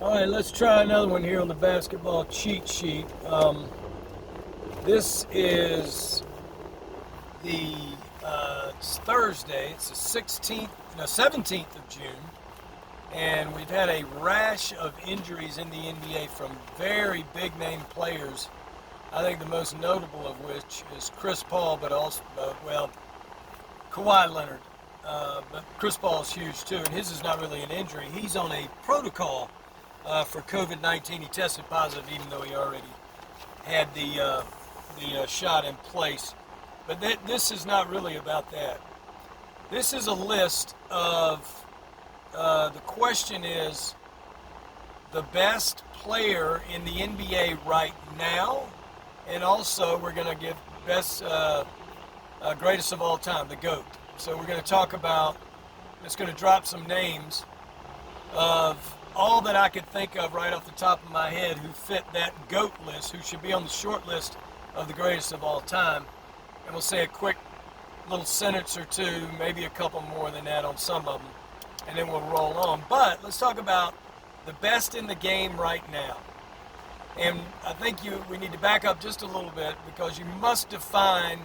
All right, let's try another one here on the basketball cheat sheet. This is the it's Thursday. It's the 16th, no, 17th of June, and we've had a rash of injuries in the NBA from very big name players. I think the most notable of which is Chris Paul, but also, Kawhi Leonard. But Chris Paul is huge too, and his is not really an injury. He's on a protocol for COVID-19. He tested positive, even though he already had the shot in place. But this is not really about that. This is a list of the question is the best player in the NBA right now, and also we're going to give best greatest of all time, the GOAT. So we're going to talk about. It's going to drop some names of all that I could think of right off the top of my head who fit that GOAT list, who should be on the short list of the greatest of all time. And we'll say a quick little sentence or two, maybe a couple more than that on some of them, and then we'll roll on. But let's talk about the best in the game right now. And I think we need to back up just a little bit, because you must define,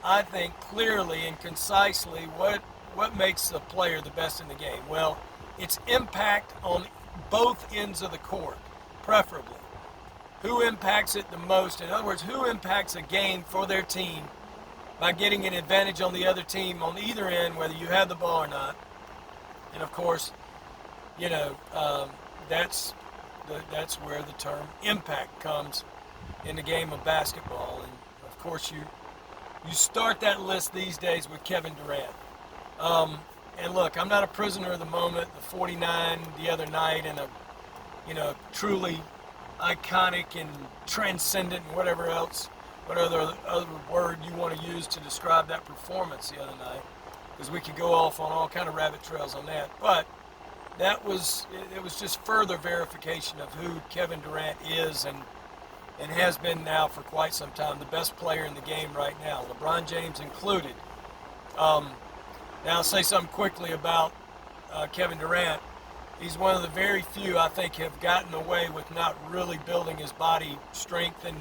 I think, clearly and concisely what makes a player the best in the game. Well, it's impact on both ends of the court, preferably. Who impacts it the most? In other words, who impacts a game for their team by getting an advantage on the other team on either end, whether you have the ball or not. And of course, that's where the term impact comes in the game of basketball. And of course, you start that list these days with Kevin Durant. And look, I'm not a prisoner of the moment. The 49 the other night, and a truly iconic and transcendent, and whatever else, what other word you want to use to describe that performance the other night, because we could go off on all kind of rabbit trails on that. But it was just further verification of who Kevin Durant is and has been now for quite some time, the best player in the game right now, LeBron James included. Now, I'll say something quickly about Kevin Durant. He's one of the very few, I think, have gotten away with not really building his body strength and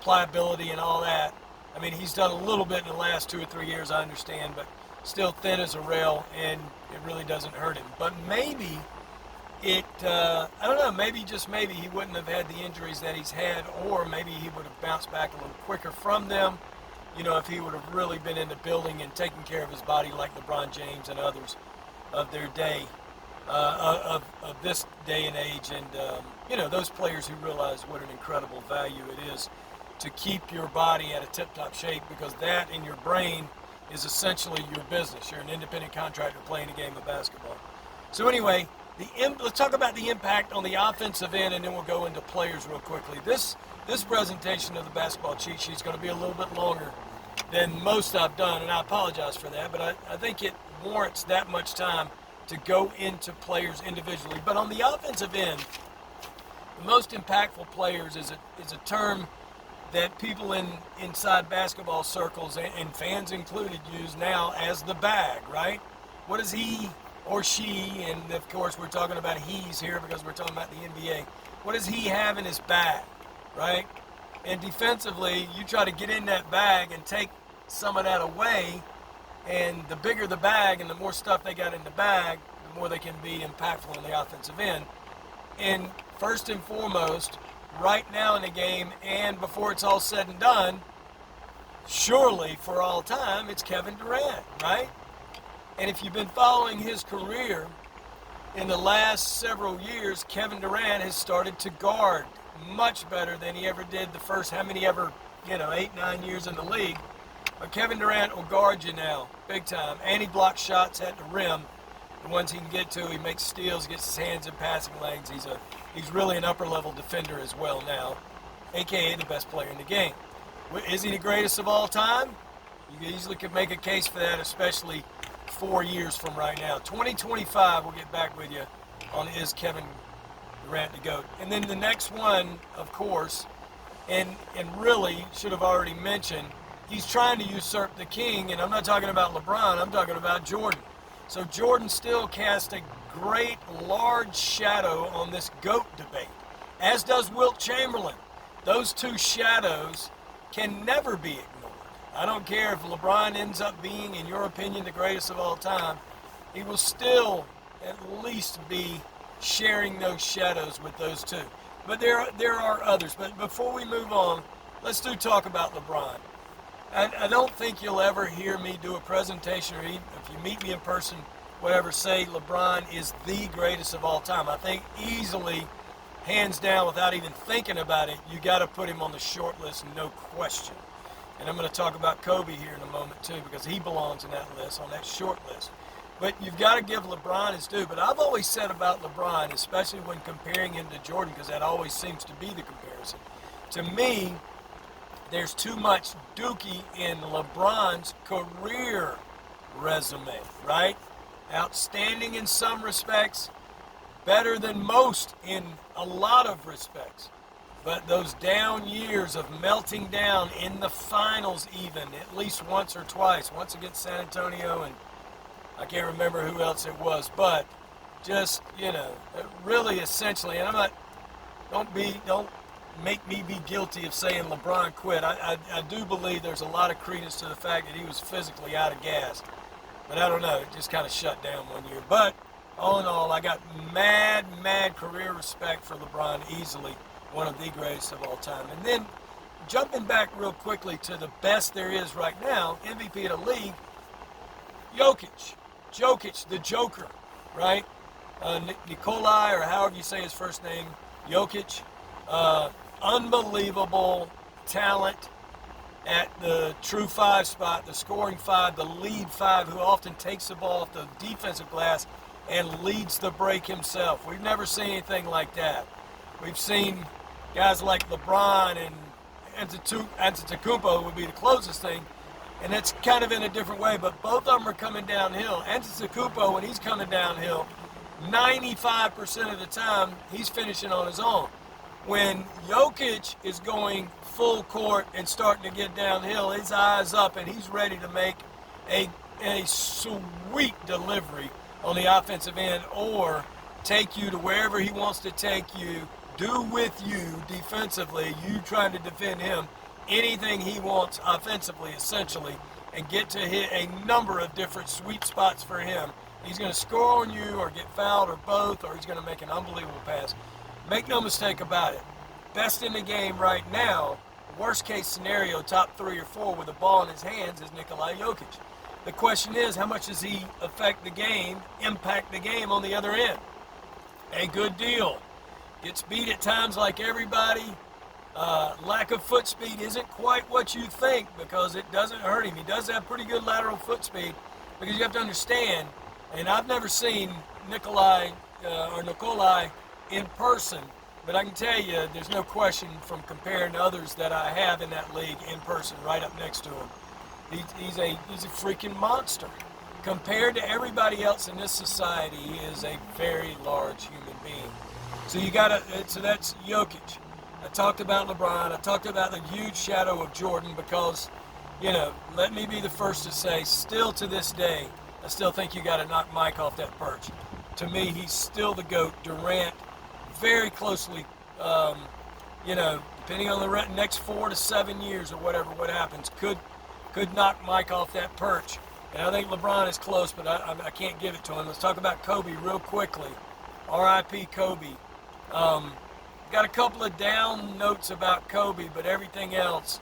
pliability and all that. I mean, he's done a little bit in the last 2 or 3 years, I understand, but still thin as a rail, and it really doesn't hurt him. But maybe I don't know, maybe, just maybe, he wouldn't have had the injuries that he's had, or maybe he would have bounced back a little quicker from them, if he would have really been into building and taking care of his body like LeBron James and others of their day, of this day and age. And, those players who realize what an incredible value it is to keep your body at a tip-top shape, because that in your brain is essentially your business. You're an independent contractor playing a game of basketball. So anyway, let's talk about the impact on the offensive end, and then we'll go into players real quickly. This presentation of the basketball cheat sheet is going to be a little bit longer than most I've done, and I apologize for that, but I think it warrants that much time to go into players individually. But on the offensive end, the most impactful players is a term that people inside basketball circles, and fans included, use now as the bag, right? What does he or she, and of course we're talking about he's here because we're talking about the NBA, what does he have in his bag, right? And defensively, you try to get in that bag and take some of that away, and the bigger the bag and the more stuff they got in the bag, the more they can be impactful on the offensive end. And first and foremost, right now in the game, and before it's all said and done, surely for all time, it's Kevin Durant, right? And if you've been following his career in the last several years, Kevin Durant has started to guard much better than he ever did the first, 8, 9 years in the league. But Kevin Durant will guard you now, big time. And he blocks shots at the rim. The ones he can get to, he makes steals, gets his hands in passing lanes. He's really an upper-level defender as well now, a.k.a. the best player in the game. Is he the greatest of all time? You easily could make a case for that, especially 4 years from right now. 2025, we'll get back with you on is Kevin Durant the GOAT. And then the next one, of course, and really should have already mentioned, he's trying to usurp the king, and I'm not talking about LeBron, I'm talking about Jordan. So Jordan still cast a great large shadow on this GOAT debate, as does Wilt Chamberlain. Those two shadows can never be ignored. I don't care if LeBron ends up being, in your opinion, the greatest of all time, he will still at least be sharing those shadows with those two. But there are others. But before we move on, let's talk about LeBron. I don't think you'll ever hear me do a presentation, or even if you meet me in person, whatever, say LeBron is the greatest of all time. I think easily, hands down, without even thinking about it, you got to put him on the short list, no question. And I'm going to talk about Kobe here in a moment too, because he belongs in that list, on that short list. But you've got to give LeBron his due. But I've always said about LeBron, especially when comparing him to Jordan, because that always seems to be the comparison. To me, there's too much Dookie in LeBron's career resume, right? Outstanding in some respects, better than most in a lot of respects. But those down years of melting down in the finals, even at least once or twice, once against San Antonio, and I can't remember who else it was, but just, really essentially, and don't make me be guilty of saying LeBron quit. I do believe there's a lot of credence to the fact that he was physically out of gas. But I don't know, it just kind of shut down one year. But all in all, I got mad career respect for LeBron, easily one of the greatest of all time. And then jumping back real quickly to the best there is right now, MVP of the league, Jokic, the Joker, right? Nikolai, or however you say his first name, Jokic, unbelievable talent at the true five spot, the scoring five, the lead five, who often takes the ball off the defensive glass and leads the break himself. We've never seen anything like that. We've seen guys like LeBron and Antetokounmpo would be the closest thing, and it's kind of in a different way, but both of them are coming downhill. Antetokounmpo, when he's coming downhill, 95% of the time, he's finishing on his own. When Jokic is going full court and starting to get downhill, his eyes up and he's ready to make a sweet delivery on the offensive end, or take you to wherever he wants to take you, do with you defensively, you trying to defend him, anything he wants offensively, essentially, and get to hit a number of different sweet spots for him. He's going to score on you or get fouled or both, or he's going to make an unbelievable pass. Make no mistake about it. Best in the game right now, worst case scenario, top 3 or 4 with the ball in his hands, is Nikola Jokic. The question is, how much does he affect the game, impact the game on the other end? A good deal. Gets beat at times like everybody. Lack of foot speed isn't quite what you think, because it doesn't hurt him. He does have pretty good lateral foot speed, because you have to understand, and I've never seen Nikolai in person, but I can tell you there's no question from comparing to others that I have in that league in person right up next to him. He's a freaking monster. Compared to everybody else in this society, he is a very large human being. So that's Jokic. I talked about LeBron. I talked about the huge shadow of Jordan, because, let me be the first to say, still to this day, I still think you got to knock Mike off that perch. To me, he's still the GOAT. Durant, very closely, depending on the next 4 to 7 years or whatever, what happens, could knock Mike off that perch. And I think LeBron is close, but I can't give it to him. Let's talk about Kobe real quickly. R.I.P. Kobe. Got a couple of down notes about Kobe, but everything else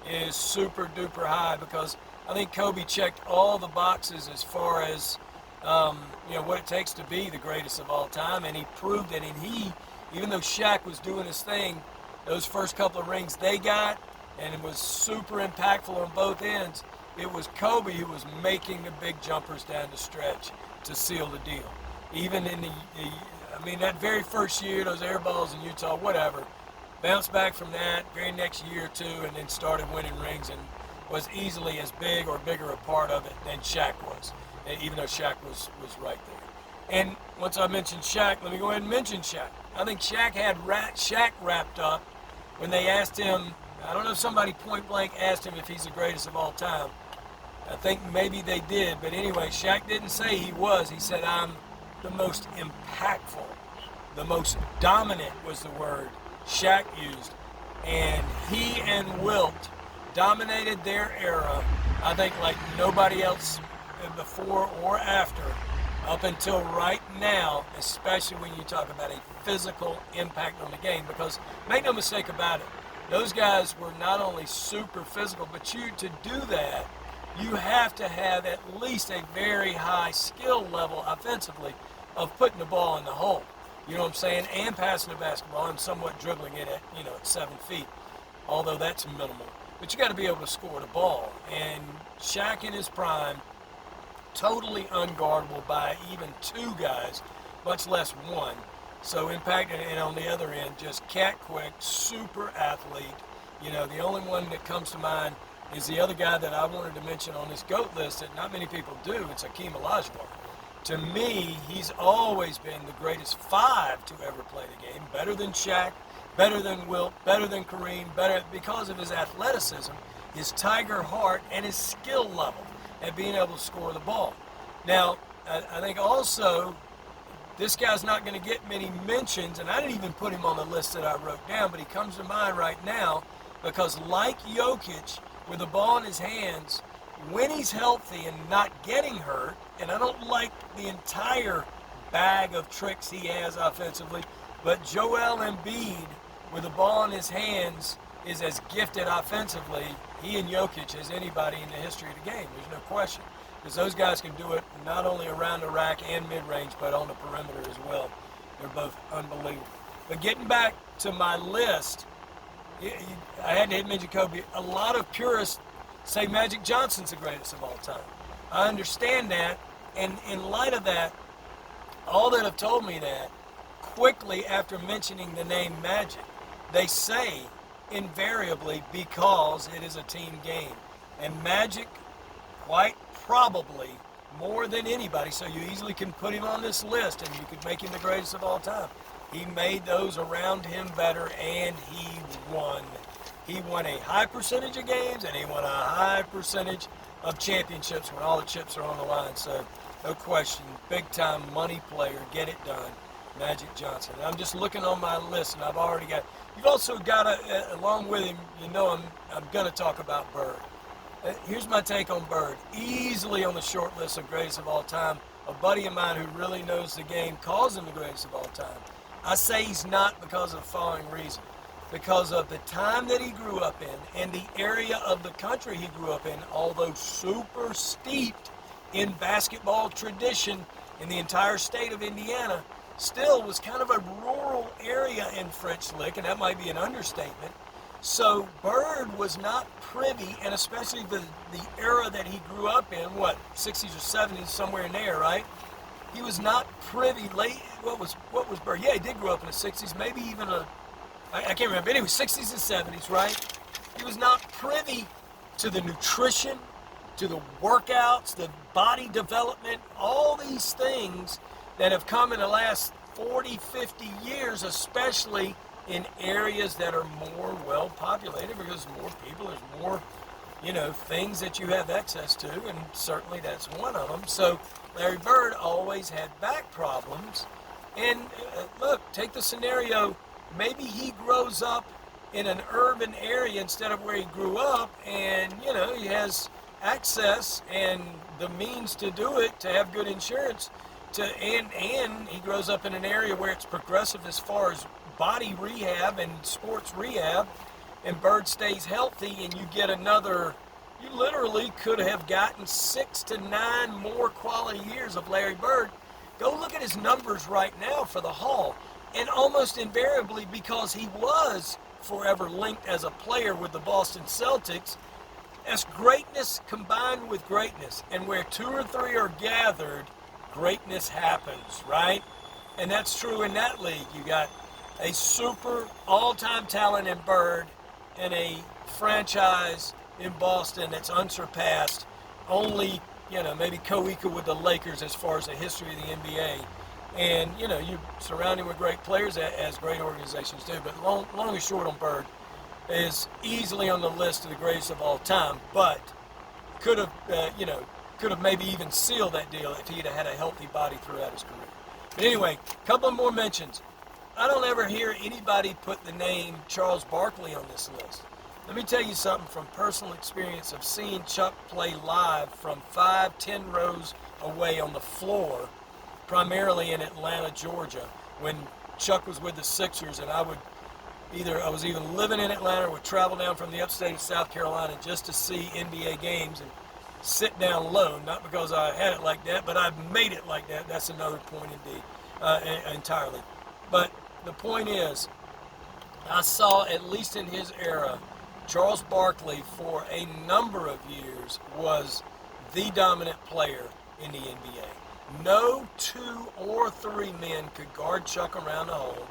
is super duper high, because I think Kobe checked all the boxes as far as what it takes to be the greatest of all time, and he proved it. And even though Shaq was doing his thing, those first couple of rings they got, and it was super impactful on both ends, it was Kobe who was making the big jumpers down the stretch to seal the deal. Even in that very first year, those air balls in Utah, whatever, bounced back from that very next year or two, and then started winning rings, and was easily as big or bigger a part of it than Shaq was, even though Shaq was right there. And once I mentioned Shaq, let me go ahead and mention Shaq. I think Shaq had Shaq wrapped up when they asked him, I don't know if somebody point blank asked him if he's the greatest of all time. I think maybe they did, but anyway, Shaq didn't say he was. He said, I'm the most impactful, the most dominant was the word Shaq used. And he and Wilt dominated their era, I think, like nobody else before or after, up until right now, especially when you talk about a physical impact on the game. Because make no mistake about it, those guys were not only super physical, but to do that, you have to have at least a very high skill level offensively of putting the ball in the hole. You know what I'm saying? And passing the basketball and somewhat dribbling it at, at 7 feet. Although that's minimal. But you got to be able to score the ball. And Shaq in his prime, totally unguardable by even two guys, much less one. So impacted, and on the other end, just cat quick, super athlete. The only one that comes to mind is the other guy that I wanted to mention on this GOAT list that not many people do. It's Hakeem Olajuwon. To me, he's always been the greatest five to ever play the game. Better than Shaq, better than Wilt, better than Kareem, better because of his athleticism, his tiger heart, and his skill level at being able to score the ball. Now, I think also this guy's not going to get many mentions, and I didn't even put him on the list that I wrote down, but he comes to mind right now because like Jokic, with the ball in his hands, when he's healthy and not getting hurt, and I don't like the entire bag of tricks he has offensively, but Joel Embiid, with the ball in his hands, is as gifted offensively, he and Jokic, as anybody in the history of the game. There's no question. Because those guys can do it not only around the rack and mid-range, but on the perimeter as well. They're both unbelievable. But getting back to my list, I had to mention Kobe. A lot of purists say Magic Johnson's the greatest of all time. I understand that, and in light of that, all that have told me that, quickly after mentioning the name Magic, they say invariably because it is a team game. And Magic, quite probably, more than anybody, so you easily can put him on this list and you could make him the greatest of all time. He made those around him better, and he won. He won a high percentage of games, and he won a high percentage of championships when all the chips are on the line. So, no question, big-time money player, get it done, Magic Johnson. And I'm just looking on my list, and I've already got. You've also got, along with him, I'm going to talk about Bird. Here's my take on Bird. Easily on the short list of greatest of all time. A buddy of mine who really knows the game calls him the greatest of all time. I say he's not because of the following reason. Because of the time that he grew up in and the area of the country he grew up in, although super steeped in basketball tradition in the entire state of Indiana, still was kind of a rural area in French Lick, and that might be an understatement. So Bird was not privy, and especially the era that he grew up in, 60s or 70s, somewhere in there, right? He was not privy late. What was Bird? Yeah, he did grow up in the 60s, maybe even I can't remember. Anyway, 60s and 70s, right? He was not privy to the nutrition, to the workouts, the body development, all these things that have come in the last 40, 50 years, especially in areas that are more well populated because there's more people, there's more, things that you have access to, and certainly that's one of them. So Larry Bird always had back problems. And look, take the scenario, maybe he grows up in an urban area instead of where he grew up, and, he has access and the means to do it, to have good insurance, and he grows up in an area where it's progressive as far as body rehab and sports rehab, and Bird stays healthy, and you get you literally could have gotten 6 to 9 more quality years of Larry Bird. Go look at his numbers right now for the Hall, and almost invariably, because he was forever linked as a player with the Boston Celtics, as greatness combined with greatness, and where 2 or 3 are gathered, greatness happens, right? And that's true in that league. You got a super all-time talent in Bird and a franchise in Boston that's unsurpassed. Only, maybe Kawii with the Lakers as far as the history of the NBA. And, you surround him with great players as great organizations do. But long and short on Bird is easily on the list of the greatest of all time, but could have maybe even sealed that deal if he'd have had a healthy body throughout his career. But anyway, a couple more mentions. I don't ever hear anybody put the name Charles Barkley on this list. Let me tell you something from personal experience of seeing Chuck play live from 5-10 rows away on the floor, primarily in Atlanta, Georgia, when Chuck was with the Sixers, and I was either living in Atlanta or would travel down from the upstate of South Carolina just to see NBA games and sit down low, not because I had it like that, but I made it like that. That's another point indeed, entirely. But the point is, I saw, at least in his era, Charles Barkley for a number of years was the dominant player in the NBA. No 2 or 3 men could guard Chuck around the hole.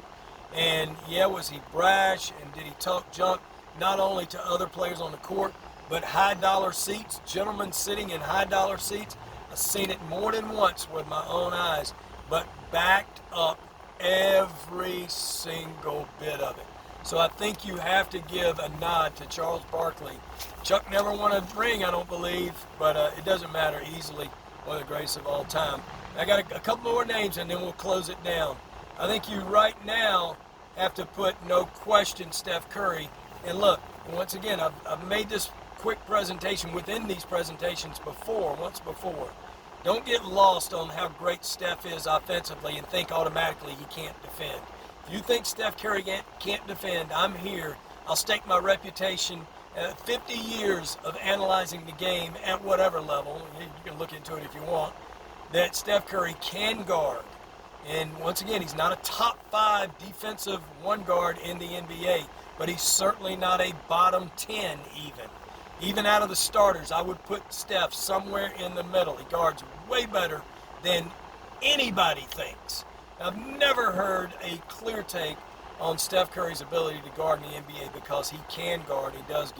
And yeah, was he brash and did he talk junk not only to other players on the court, but high dollar seats, gentlemen sitting in high dollar seats? I've seen it more than once with my own eyes, but backed up every single bit of it. So I think you have to give a nod to Charles Barkley. Chuck never won a ring, I don't believe, but it doesn't matter, easily one of the greatest of all time. I got a couple more names and then we'll close it down. I think you right now have to put, no question, Steph Curry. And look, once again, I've made this quick presentation within these presentations once before. Don't get lost on how great Steph is offensively and think automatically he can't defend. If you think Steph Curry can't defend, I'm here. I'll stake my reputation, 50 years of analyzing the game at whatever level, you can look into it if you want, that Steph Curry can guard. And once again, he's not a top 5 defensive one guard in the NBA, but he's certainly not a bottom 10 even. Even out of the starters, I would put Steph somewhere in the middle. He guards way better than anybody thinks. I've never heard a clear take on Steph Curry's ability to guard in the NBA because he can guard. He does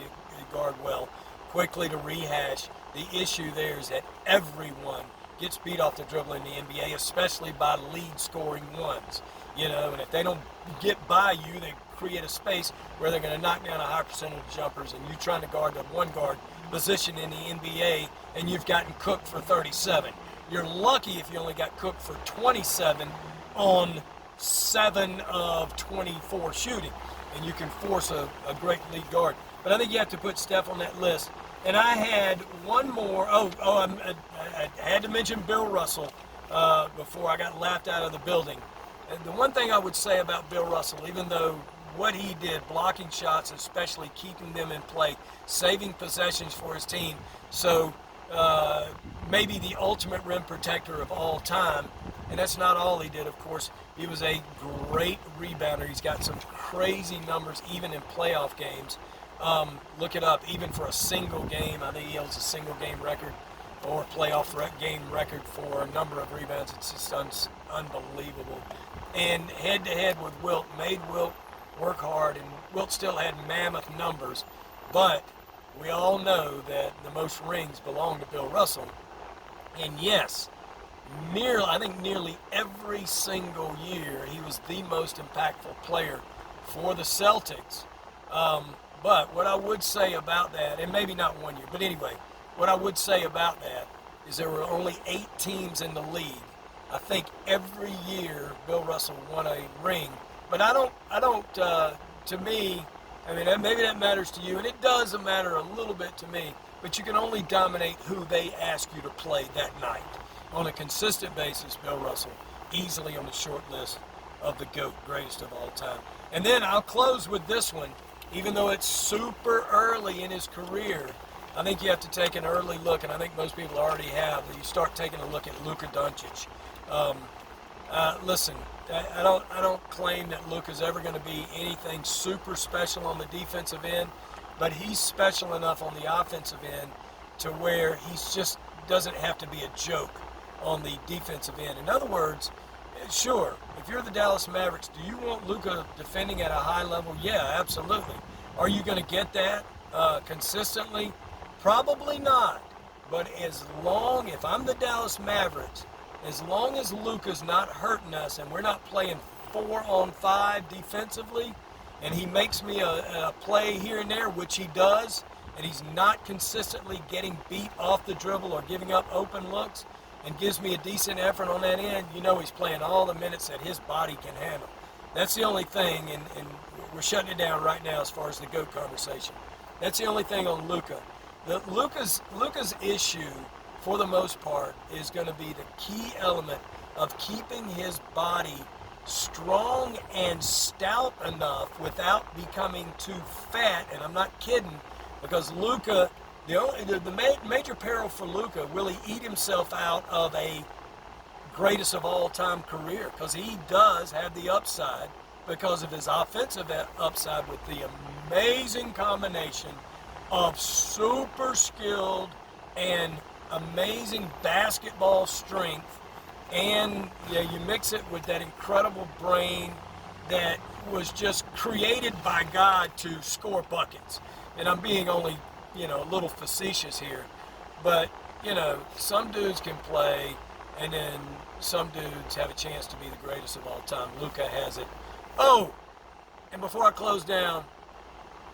guard well. Quickly to rehash, the issue there is that everyone gets beat off the dribble in the NBA, especially by lead scoring ones. And if they don't get by you, they create a space where they're going to knock down a high percentage of jumpers, and you're trying to guard the one guard position in the NBA, and you've gotten cooked for 37. You're lucky if you only got cooked for 27 on 7 of 24 shooting, and you can force a great lead guard. But I think you have to put Steph on that list. And I had one more. I had to mention Bill Russell before I got laughed out of the building. And the one thing I would say about Bill Russell, even though what he did, blocking shots, especially keeping them in play, saving possessions for his team, so maybe the ultimate rim protector of all time. And that's not all he did, of course. He was a great rebounder. He's got some crazy numbers even in playoff games. Look it up, even for a single game. I think he holds a single game record or playoff game record for a number of rebounds. It's just unbelievable. And head-to-head with Wilt, made Wilt work hard, and Wilt still had mammoth numbers. But we all know that the most rings belong to Bill Russell. And yes, I think nearly every single year he was the most impactful player for the Celtics. But what I would say about that, and maybe not one year, but anyway, what I would say about that is there were only 8 teams in the league. I think every year Bill Russell won a ring. But I don't, to me, I mean, maybe that matters to you, and it does matter a little bit to me, but you can only dominate who they ask you to play that night. On a consistent basis, Bill Russell, easily on the short list of the GOAT, greatest of all time. And then I'll close with this one. Even though it's super early in his career, I think you have to take an early look, and I think most people already have. You start taking a look at Luka Doncic. Listen, I don't claim that Luka's ever going to be anything super special on the defensive end, but he's special enough on the offensive end to where he's just doesn't have to be a joke on the defensive end. In other words, sure, if you're the Dallas Mavericks, do you want Luka defending at a high level? Yeah, absolutely. Are you going to get that consistently? Probably not. But if I'm the Dallas Mavericks, as long as Luka's not hurting us and we're not playing 4-on-5 defensively, and he makes me a play here and there, which he does, and he's not consistently getting beat off the dribble or giving up open looks, and gives me a decent effort on that end, you know he's playing all the minutes that his body can handle. That's the only thing, and we're shutting it down right now as far as the GOAT conversation. That's the only thing on Luka. Luka's issue, for the most part, is going to be the key element of keeping his body strong and stout enough without becoming too fat. And I'm not kidding, because Luka, the major peril for Luka, will he eat himself out of a greatest of all time career? Because he does have the upside because of his offensive upside with the amazing combination of super skilled and amazing basketball strength, and you mix it with that incredible brain that was just created by God to score buckets. And I'm being only, a little facetious here, but some dudes can play, and then some dudes have a chance to be the greatest of all time. Luka has it. Oh, and before I close down,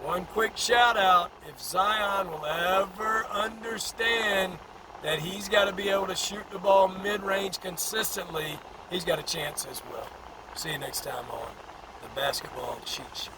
one quick shout out. If Zion will ever understand that he's got to be able to shoot the ball mid-range consistently, he's got a chance as well. See you next time on the Basketball Cheat Sheet.